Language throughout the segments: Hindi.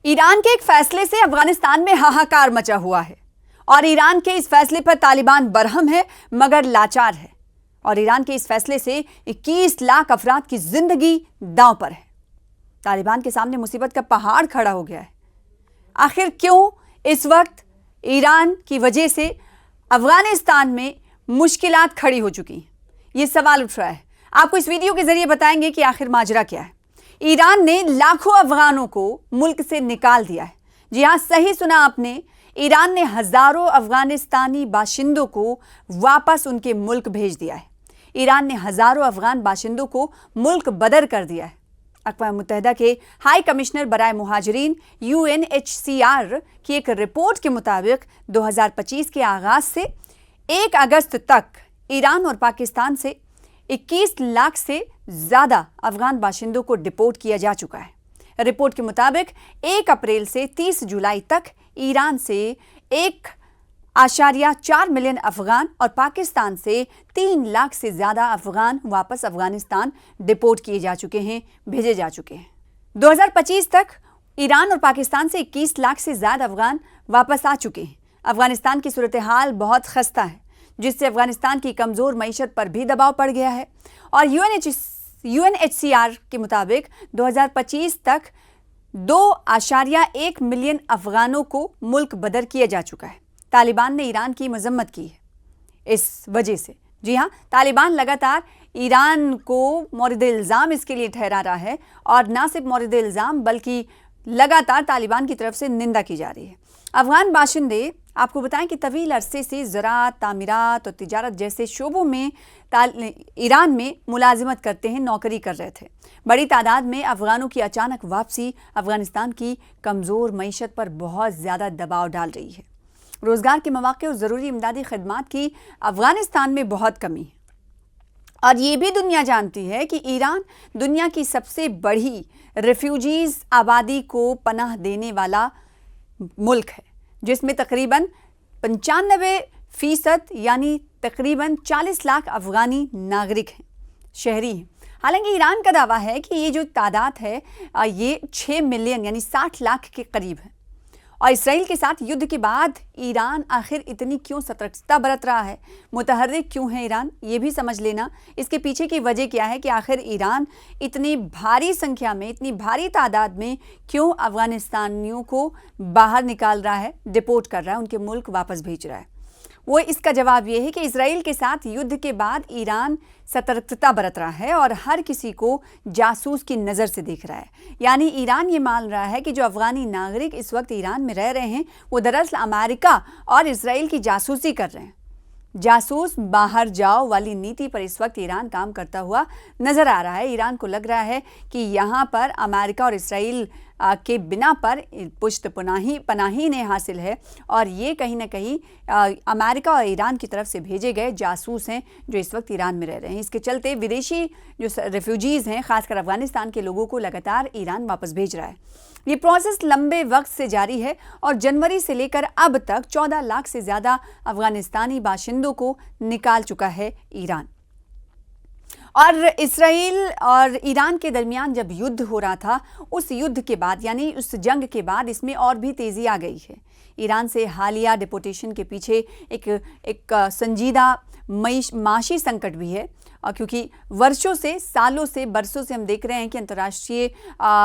ईरान के एक फैसले से अफगानिस्तान में हाहाकार मचा हुआ है और ईरान के इस फैसले पर तालिबान बरहम है मगर लाचार है। और ईरान के इस फैसले से 21 लाख अफराद की जिंदगी दांव पर है। तालिबान के सामने मुसीबत का पहाड़ खड़ा हो गया है। आखिर क्यों इस वक्त ईरान की वजह से अफगानिस्तान में मुश्किलात खड़ी हो चुकी हैं, ये सवाल उठ रहा है। आपको इस वीडियो के जरिए बताएंगे कि आखिर माजरा क्या है। ईरान ने लाखों अफगानों को मुल्क से निकाल दिया है। जी हां, सही सुना आपने, ईरान ने हजारों अफगानिस्तानी बाशिंदों को वापस उनके मुल्क भेज दिया है। ईरान ने हजारों अफगान बाशिंदों को मुल्क बदर कर दिया है। अक़वाम मुत्तहिदा के हाई कमिश्नर बराए मुहाजिरीन UNHCR की एक रिपोर्ट के मुताबिक 2025 के आगाज से 1 अगस्त तक ईरान और पाकिस्तान से 21 लाख से ज़्यादा अफगान बाशिंदों को डिपोर्ट किया जा चुका है। रिपोर्ट के मुताबिक 1 अप्रैल से 30 जुलाई तक ईरान से 1.4 मिलियन अफगान और पाकिस्तान से 3 लाख से ज़्यादा अफगान वापस अफगानिस्तान डिपोर्ट किए जा चुके हैं, भेजे जा चुके हैं। 2025 तक ईरान और पाकिस्तान से 21 लाख से ज़्यादा अफगान वापस आ चुके हैं। अफगानिस्तान की सूरत हाल बहुत खस्ता है, जिससे अफगानिस्तान की कमज़ोर मईशत पर भी दबाव पड़ गया है। और UNHCR के मुताबिक 2025 तक 2.1 मिलियन अफगानों को मुल्क बदर किया जा चुका है। तालिबान ने ईरान की मजम्मत की है इस वजह से। जी हाँ, तालिबान लगातार ईरान को मौरिद इल्ज़ाम इसके लिए ठहरा रहा है और ना सिर्फ मौरिद इल्ज़ाम बल्कि लगातार तालिबान की तरफ से निंदा की जा रही है। अफगान बाशिंदे आपको बताएं कि तवील अरसे से ज़राअत, तामीरात और तिजारत जैसे शोबों में ईरान में मुलाजिमत करते हैं, नौकरी कर रहे थे। बड़ी तादाद में अफगानों की अचानक वापसी अफगानिस्तान की कमज़ोर मईशत पर बहुत ज़्यादा दबाव डाल रही है। रोज़गार के मौक़े और ज़रूरी इमदादी खदमात की अफगानिस्तान में बहुत कमी है। और ये भी दुनिया जानती है कि ईरान दुनिया की सबसे बड़ी रेफ्यूजीज़ आबादी को पनाह देने वाला मुल्क है, जिसमें तकरीबन 95% यानी तकरीबन 40 लाख अफगानी नागरिक हैं, शहरी हैं। हालांकि ईरान का दावा है कि ये जो तादाद है ये 6 मिलियन यानी 60 लाख के करीब है। और इसराइल के साथ युद्ध के बाद ईरान आखिर इतनी क्यों सतर्कता बरत रहा है, मुतहर्रिक क्यों है ईरान, ये भी समझ लेना। इसके पीछे की वजह क्या है कि आखिर ईरान इतनी भारी संख्या में, इतनी भारी तादाद में क्यों अफगानिस्तानियों को बाहर निकाल रहा है, डिपोर्ट कर रहा है, उनके मुल्क वापस भेज रहा है। वो इसका जवाब ये है कि इसराइल के साथ युद्ध के बाद ईरान सतर्कता बरत रहा है और हर किसी को जासूस की नज़र से देख रहा है। यानी ईरान ये मान रहा है कि जो अफगानी नागरिक इस वक्त ईरान में रह रहे हैं वो दरअसल अमेरिका और इसराइल की जासूसी कर रहे हैं। जासूस बाहर जाओ वाली नीति पर इस वक्त ईरान काम करता हुआ नज़र आ रहा है। ईरान को लग रहा है कि यहाँ पर अमेरिका और इसराइल के बिना पर पुश्त पनाही ने हासिल है और ये कहीं ना कहीं अमेरिका और ईरान की तरफ से भेजे गए जासूस हैं जो इस वक्त ईरान में रह रहे हैं। इसके चलते विदेशी जो रेफ्यूजीज़ हैं, ख़ासकर अफगानिस्तान के लोगों को लगातार ईरान वापस भेज रहा है। ये प्रोसेस लंबे वक्त से जारी है और जनवरी से लेकर अब तक 14 लाख से ज़्यादा अफगानिस्तानी बाशिंदों को निकाल चुका है ईरान। और इसराइल और ईरान के दरमियान जब युद्ध हो रहा था, उस युद्ध के बाद यानी उस जंग के बाद इसमें और भी तेज़ी आ गई है। ईरान से हालिया डिपोर्टेशन के पीछे एक संजीदा माशी संकट भी है, क्योंकि वर्षों से, सालों से, बरसों से हम देख रहे हैं कि अंतर्राष्ट्रीय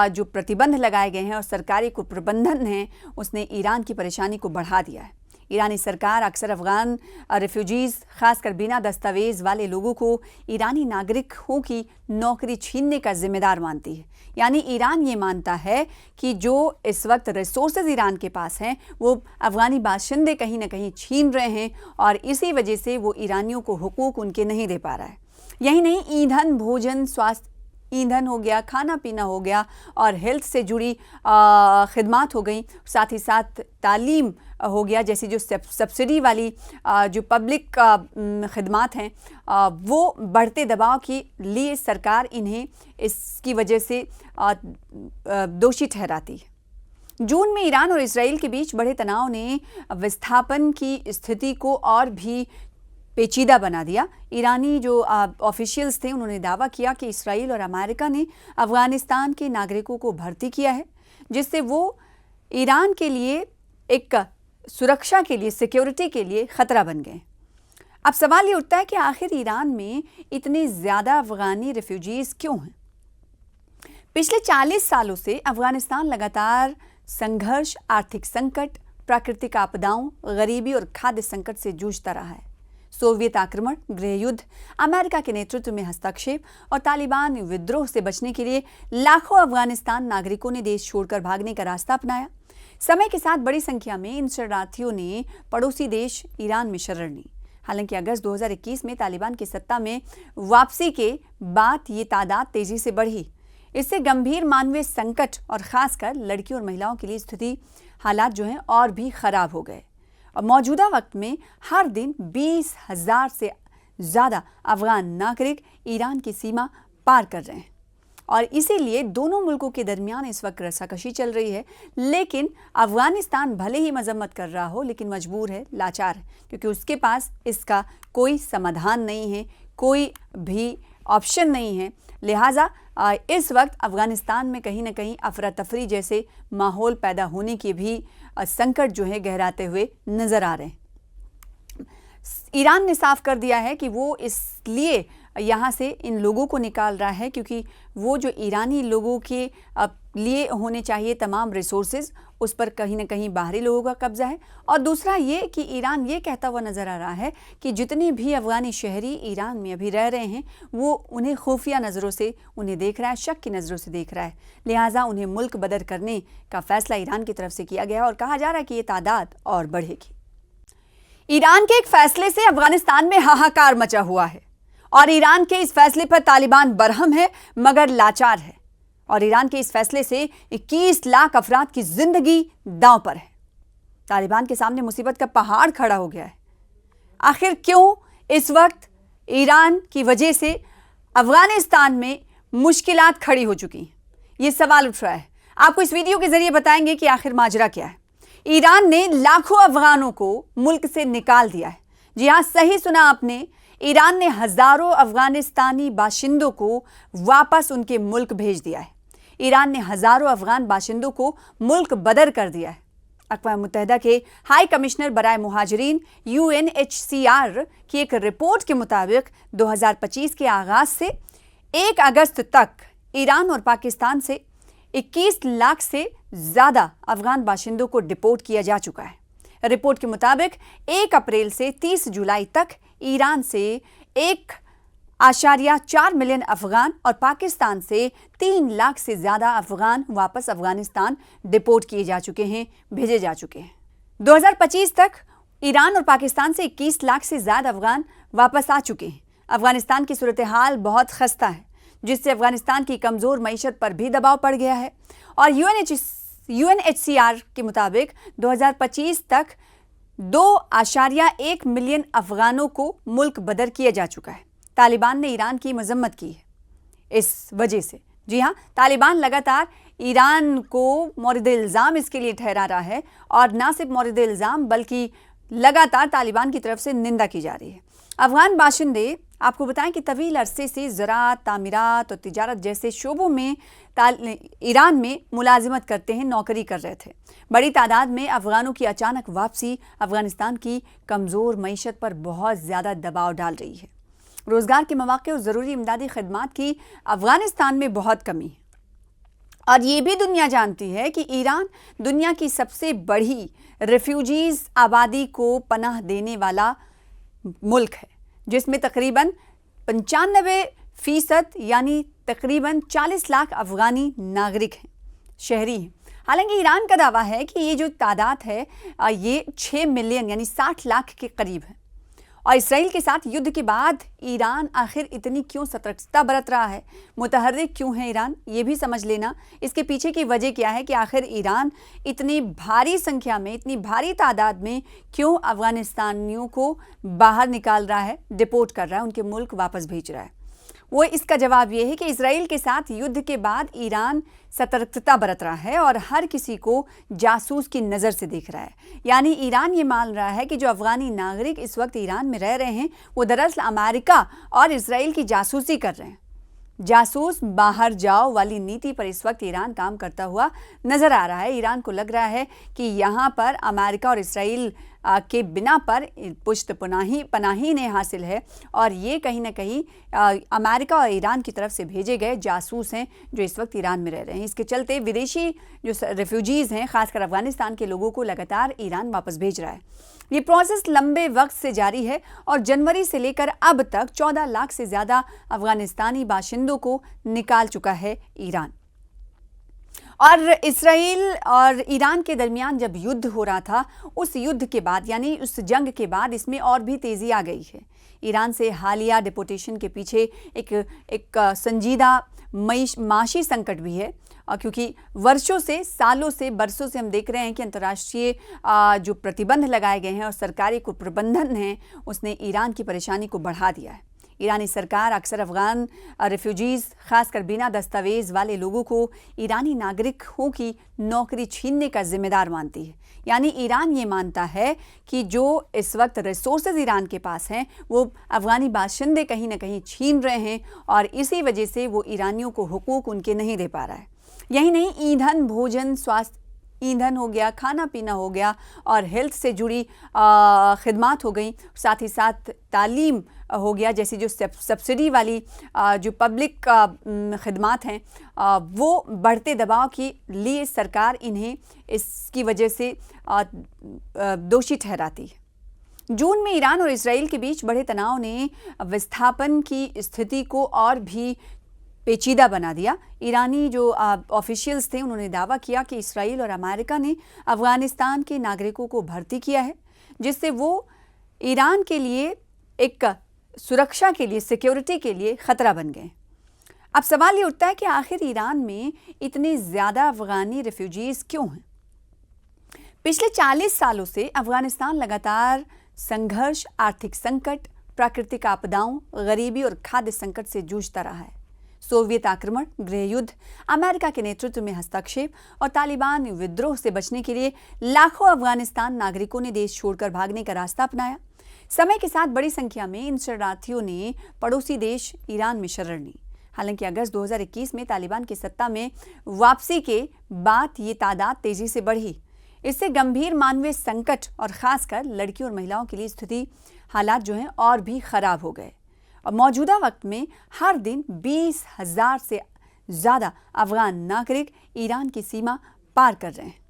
जो प्रतिबंध लगाए गए हैं और सरकारी कुप्रबंधन है, उसने ईरान की परेशानी को बढ़ा दिया है। ईरानी सरकार अक्सर अफगान रेफ्यूजीज़, खासकर बिना दस्तावेज़ वाले लोगों को ईरानी नागरिकों की नौकरी छीनने का जिम्मेदार मानती है। यानी ईरान ये मानता है कि जो इस वक्त रिसोर्सेज ईरान के पास हैं वो अफगानी बाशिंदे कहीं ना कहीं छीन रहे हैं और इसी वजह से वो ईरानियों को हुकूक उनके नहीं दे पा रहा है। यही नहीं, ईंधन, भोजन, स्वास्थ्य, ईंधन हो गया, खाना पीना हो गया और हेल्थ से जुड़ी खिदमात हो गई, साथ ही साथ तालीम हो गया, जैसी जो सब्सिडी वाली जो पब्लिक खिदमात हैं वो बढ़ते दबाव के लिए सरकार इन्हें इसकी वजह से दोषी ठहराती है। जून में ईरान और इसराइल के बीच बढ़े तनाव ने विस्थापन की स्थिति को और भी पेचीदा बना दिया। ईरानी जो ऑफिशियल्स थे उन्होंने दावा किया कि इसराइल और अमेरिका ने अफगानिस्तान के नागरिकों को भर्ती किया है, जिससे वो ईरान के लिए एक सुरक्षा के लिए, सिक्योरिटी के लिए खतरा बन गए। अब सवाल ये उठता है कि आखिर ईरान में इतने ज़्यादा अफ़गानी रेफ्यूजीज़ क्यों हैं? पिछले 40 सालों से अफ़गानिस्तान लगातार संघर्ष, आर्थिक संकट, प्राकृतिक आपदाओं, गरीबी और खाद्य संकट से जूझता रहा है। सोवियत आक्रमण, गृह युद्ध, अमेरिका के नेतृत्व में हस्तक्षेप और तालिबान विद्रोह से बचने के लिए लाखों अफ़गानिस्तान नागरिकों ने देश छोड़कर भागने का रास्ता अपनाया। समय के साथ बड़ी संख्या में इन शरणार्थियों ने पड़ोसी देश ईरान में शरण ली। हालांकि अगस्त 2021 में तालिबान की सत्ता में वापसी के बाद ये तादाद तेजी से बढ़ी। इससे गंभीर मानवीय संकट और खासकर लड़कियों और महिलाओं के लिए स्थिति, हालात जो हैं और भी खराब हो गए। और मौजूदा वक्त में हर दिन 20,000 से ज़्यादा अफ़गान नागरिक ईरान की सीमा पार कर रहे हैं और इसीलिए दोनों मुल्कों के दरमियान इस वक्त रस्साकशी चल रही है। लेकिन अफ़गानिस्तान भले ही मजम्मत कर रहा हो, लेकिन मजबूर है, लाचार है, क्योंकि उसके पास इसका कोई समाधान नहीं है, कोई भी ऑप्शन नहीं है। लिहाजा इस वक्त अफ़गानिस्तान में कहीं ना कहीं अफरा तफरी जैसे माहौल पैदा होने के भी संकट जो है गहराते हुए नज़र आ रहे हैं। ईरान ने साफ कर दिया है कि वो इसलिए यहाँ से इन लोगों को निकाल रहा है क्योंकि वो जो ईरानी लोगों के लिए होने चाहिए तमाम रिसोर्सेज, उस पर कहीं ना कहीं बाहरी लोगों का कब्जा है। और दूसरा ये कि ईरान ये कहता हुआ नज़र आ रहा है कि जितने भी अफ़गानी शहरी ईरान में अभी रह रहे हैं वो उन्हें खुफिया नज़रों से उन्हें देख रहा है, शक की नज़रों से देख रहा है। लिहाजा उन्हें मुल्क बदर करने का फैसला ईरान की तरफ से किया गया है और कहा जा रहा है कि ये तादाद और बढ़ेगी। ईरान के एक फैसले से अफ़गानिस्तान में हाहाकार मचा हुआ है और ईरान के इस फैसले पर तालिबान बरहम है मगर लाचार है। और ईरान के इस फैसले से 21 लाख अफराद की जिंदगी दांव पर है। तालिबान के सामने मुसीबत का पहाड़ खड़ा हो गया है। आखिर क्यों इस वक्त ईरान की वजह से अफगानिस्तान में मुश्किलात खड़ी हो चुकी हैं, ये सवाल उठ रहा है। आपको इस वीडियो के जरिए बताएंगे कि आखिर माजरा क्या है। ईरान ने लाखों अफगानों को मुल्क से निकाल दिया है। जी हाँ, सही सुना आपने, ईरान ने हजारों अफगानिस्तानी बाशिंदों को वापस उनके मुल्क भेज दिया है। ईरान ने हजारों अफगान बाशिंदों को मुल्क बदर कर दिया है। अक़वाम मुत्तहिदा के हाई कमिश्नर बराए मुहाजिरीन UNHCR की एक रिपोर्ट के मुताबिक 2025 के आगाज से 1 अगस्त तक ईरान और पाकिस्तान से 21 लाख से ज़्यादा अफगान बाशिंदों को डिपोर्ट किया जा चुका है। रिपोर्ट के मुताबिक 1 अप्रैल से 30 जुलाई तक ईरान से 1.4 मिलियन अफगान और पाकिस्तान से 3 लाख से ज़्यादा अफगान वापस अफगानिस्तान डिपोर्ट किए जा चुके हैं, भेजे जा चुके हैं। 2025 तक ईरान और पाकिस्तान से 21 लाख से ज़्यादा अफगान वापस आ चुके हैं। अफगानिस्तान की सूरत हाल बहुत खस्ता है, जिससे अफगानिस्तान की कमज़ोर मईशत पर भी दबाव पड़ गया है। और UNHCR के मुताबिक 2025 तक 2.1 मिलियन अफगानों को मुल्क बदर किया जा चुका है। तालिबान ने ईरान की मजम्मत की है इस वजह से। जी हाँ, तालिबान लगातार ईरान को मौरिद इल्ज़ाम इसके लिए ठहरा रहा है और ना सिर्फ मौरिद इल्ज़ाम बल्कि लगातार तालिबान की तरफ से निंदा की जा रही है। अफगान बाशिंदे आपको बताएं कि तवील अरसे से ज़राअत, तामीरात और तिजारत जैसे शोबों में ईरान में मुलाजिमत करते हैं, नौकरी कर रहे थे। बड़ी तादाद में अफगानों की अचानक वापसी अफगानिस्तान की कमज़ोर मईशत पर बहुत ज़्यादा दबाव डाल रही है। रोज़गार के मौक़े और ज़रूरी इमदादी खदमात की अफगानिस्तान में बहुत कमी है। और ये भी दुनिया जानती है कि ईरान दुनिया की सबसे बड़ी रेफ्यूजीज़ आबादी को पनाह देने वाला मुल्क है, जिसमें तकरीबन 95% यानी तकरीबन 40 लाख अफ़गानी नागरिक हैं, शहरी हैं। हालांकि ईरान का दावा है कि ये जो तादाद है ये 6 मिलियन यानी 60 लाख के करीब है। और इसराइल के साथ युद्ध के बाद ईरान आखिर इतनी क्यों सतर्कता बरत रहा है, मुतहर्रिक क्यों है ईरान, ये भी समझ लेना। इसके पीछे की वजह क्या है कि आखिर ईरान इतनी भारी संख्या में, इतनी भारी तादाद में क्यों अफगानिस्तानियों को बाहर निकाल रहा है, डिपोर्ट कर रहा है, उनके मुल्क वापस भेज रहा है। वो इसका जवाब ये है कि इसराइल के साथ युद्ध के बाद ईरान सतर्कता बरत रहा है और हर किसी को जासूस की नज़र से देख रहा है। यानी ईरान ये मान रहा है कि जो अफ़गानी नागरिक इस वक्त ईरान में रह रहे हैं वो दरअसल अमेरिका और इसराइल की जासूसी कर रहे हैं। जासूस बाहर जाओ वाली नीति पर इस वक्त ईरान काम करता हुआ नजर आ रहा है। ईरान को लग रहा है कि यहाँ पर अमेरिका और इसराइल के बिना पर पुश्त पनाही ने हासिल है और ये कहीं ना कहीं अमेरिका और ईरान की तरफ से भेजे गए जासूस हैं जो इस वक्त ईरान में रह रहे हैं। इसके चलते विदेशी जो रेफ्यूजीज़ हैं, खासकर अफगानिस्तान के लोगों को लगातार ईरान वापस भेज रहा है। ये प्रोसेस लंबे वक्त से जारी है और जनवरी से लेकर अब तक 14 लाख से ज़्यादा अफगानिस्तानी बाशिंदों को निकाल चुका है ईरान। और इसराइल और ईरान के दरमियान जब युद्ध हो रहा था, उस युद्ध के बाद यानी उस जंग के बाद इसमें और भी तेज़ी आ गई है। ईरान से हालिया डिपोटेशन के पीछे एक संजीदा माशी संकट भी है क्योंकि वर्षों से, सालों से, बरसों से हम देख रहे हैं कि अंतर्राष्ट्रीय जो प्रतिबंध लगाए गए हैं और सरकारी कुप्रबंधन है, उसने ईरान की परेशानी को बढ़ा दिया है। ईरानी सरकार अक्सर अफगान रेफ्यूजीज़, खासकर बिना दस्तावेज वाले लोगों को ईरानी नागरिकों की नौकरी छीनने का जिम्मेदार मानती है। यानी ईरान ये मानता है कि जो इस वक्त रिसोर्सेज ईरान के पास हैं वो अफगानी बाशिंदे कहीं ना कहीं छीन रहे हैं और इसी वजह से वो ईरानियों को हुकूक उनके नहीं दे पा रहा है। यही नहीं, ईंधन, भोजन, स्वास्थ्य, ईंधन हो गया, खाना पीना हो गया और हेल्थ से जुड़ी खिदमात हो गई, साथ ही साथ तालीम हो गया, जैसी जो सब्सिडी वाली जो पब्लिक खिदमात हैं वो बढ़ते दबाव के लिए सरकार इन्हें इसकी वजह से दोषी ठहराती है। जून में ईरान और इसराइल के बीच बढ़े तनाव ने विस्थापन की स्थिति को और भी पेचीदा बना दिया। ईरानी जो ऑफिशियल्स थे उन्होंने दावा किया कि इसराइल और अमेरिका ने अफगानिस्तान के नागरिकों को भर्ती किया है, जिससे वो ईरान के लिए एक सुरक्षा के लिए, सिक्योरिटी के लिए खतरा बन गए। अब सवाल ये उठता है कि आखिर ईरान में इतने ज़्यादा अफगानी रेफ्यूजीज़ क्यों हैं? पिछले 40 सालों से अफगानिस्तान लगातार संघर्ष, आर्थिक संकट, प्राकृतिक आपदाओं, गरीबी और खाद्य संकट से जूझता रहा है। सोवियत आक्रमण, गृह युद्ध, अमेरिका के नेतृत्व में हस्तक्षेप और तालिबान विद्रोह से बचने के लिए लाखों अफगानिस्तान नागरिकों ने देश छोड़कर भागने का रास्ता अपनाया। समय के साथ बड़ी संख्या में इन शरणार्थियों ने पड़ोसी देश ईरान में शरण ली। हालांकि अगस्त 2021 में तालिबान की सत्ता में वापसी के बाद ये तादाद तेजी से बढ़ी। इससे गंभीर मानवीय संकट और खासकर लड़कियों और महिलाओं के लिए स्थिति, हालात जो हैं और भी खराब हो गए। और मौजूदा वक्त में हर दिन 20,000 से ज़्यादा अफगान नागरिक ईरान की सीमा पार कर रहे हैं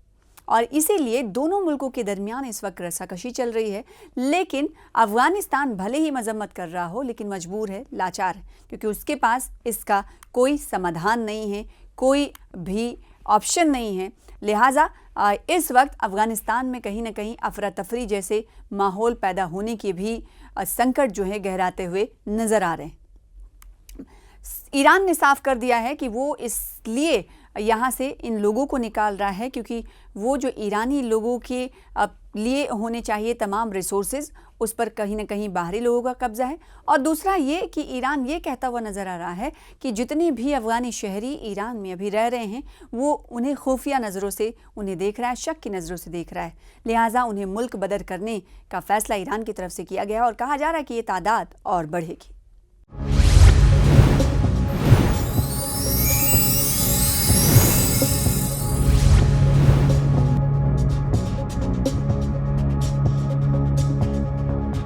और इसीलिए दोनों मुल्कों के दरमियान इस वक्त रस्साकशी चल रही है। लेकिन अफगानिस्तान भले ही मजम्मत कर रहा हो, लेकिन मजबूर है, लाचार है, क्योंकि उसके पास इसका कोई समाधान नहीं है, कोई भी ऑप्शन नहीं है। लिहाजा इस वक्त अफगानिस्तान में कहीं ना कहीं अफरा तफरी जैसे माहौल पैदा होने के भी संकट जो है गहराते हुए नज़र आ रहे हैं। ईरान ने साफ कर दिया है कि वो इसलिए यहाँ से इन लोगों को निकाल रहा है क्योंकि वो जो ईरानी लोगों के लिए होने चाहिए तमाम रिसोर्सेज, उस पर कहीं ना कहीं बाहरी लोगों का कब्जा है। और दूसरा ये कि ईरान ये कहता हुआ नज़र आ रहा है कि जितने भी अफगानी शहरी ईरान में अभी रह रहे हैं वो उन्हें खुफिया नज़रों से उन्हें देख रहा है, शक की नज़रों से देख रहा है। लिहाजा उन्हें मुल्क बदर करने का फैसला ईरान की तरफ से किया गया और कहा जा रहा है कि ये तादाद और बढ़ेगी।